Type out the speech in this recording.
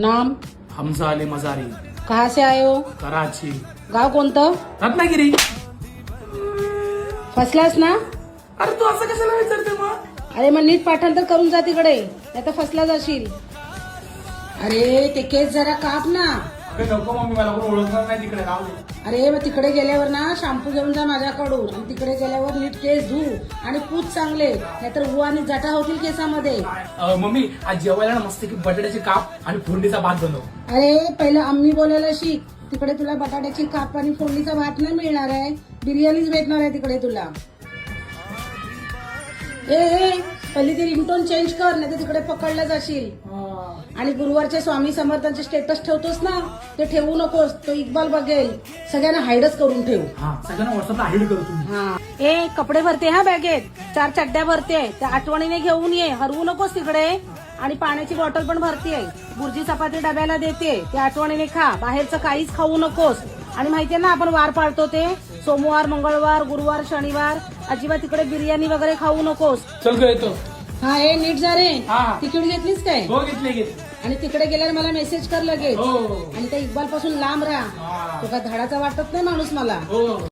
नाम? हमजा अली मजारी, कहाँ से आए हो? कराची, गाव कोणतं? रत्नागिरी. फसलास ना? अरे तू असं कशाला विचारते मग? अरे मग नीट पाठांतर करून जा तिकडे, नाही तर फसला जाशील. अरे ते केस जरा काप ना. अरे नको मम्मी, मला कोण ओळखणार नाही तिकडे, राहू दे. अरे मग तिकडे गेल्यावर ना शॅम्पू घेऊन जा माझ्याकडून, आणि तिकडे गेल्यावर नीट केस धू आणि पूछ चांगले, नाहीतर उ आणि जटा होतील केसामध्ये. मम्मी आज जेवायला ना मस्त की बटाट्याचे काप आणि फोडणीचा भात बनव. अरे पहिलं आम्ही बोलायला शिक. तिकडे तुला बटाट्याची काप आणि फोडणीचा भात नाही मिळणार आहे, बिर्याणीच भेटणार आहे तिकडे तुला. ए पहिली ती रिंगटोन चेंज कर, नाही तर तिकडे पकडला जाशील. आणि गुरुवारचे स्वामी समर्थांचे स्टेटस ठेवतोस ना, ते ठेवू नकोस, तो इक्बाल बघेल. सगळ्यांना हाईडच करून ठेव. हा, सगळ्यांना व्हॉट्सअपला हाईड करू तुम्ही. हा ए कपडे भरते हा बॅगेत, 4 चड्ड्या भरते, त्या आठवणीने घेऊन ये, हरवू नकोस तिकडे. आणि पाण्याची बॉटल पण भरते, बुर्जी चपाती डब्याला देते, त्या आठवणीने खा, बाहेरचं काहीच खाऊ नकोस. आणि माहितीये ना आपण वार पाळतो ते, सोमवार, मंगळवार, गुरुवार, शनिवार, अजिबात तिकडे बिर्याणी वगैरे खाऊ नकोस. चल ग येतो. हा ए नीट जा रे. हा. तिकीट घेतलीस काय? हो घेतले. आणि तिकडे गेल्यावर मला मेसेज कर लगेच. हो. आणि त्या इक्बाल पासून लांब राहा, हा. तुका धडाचा वाटत नाही माणूस मला. हो.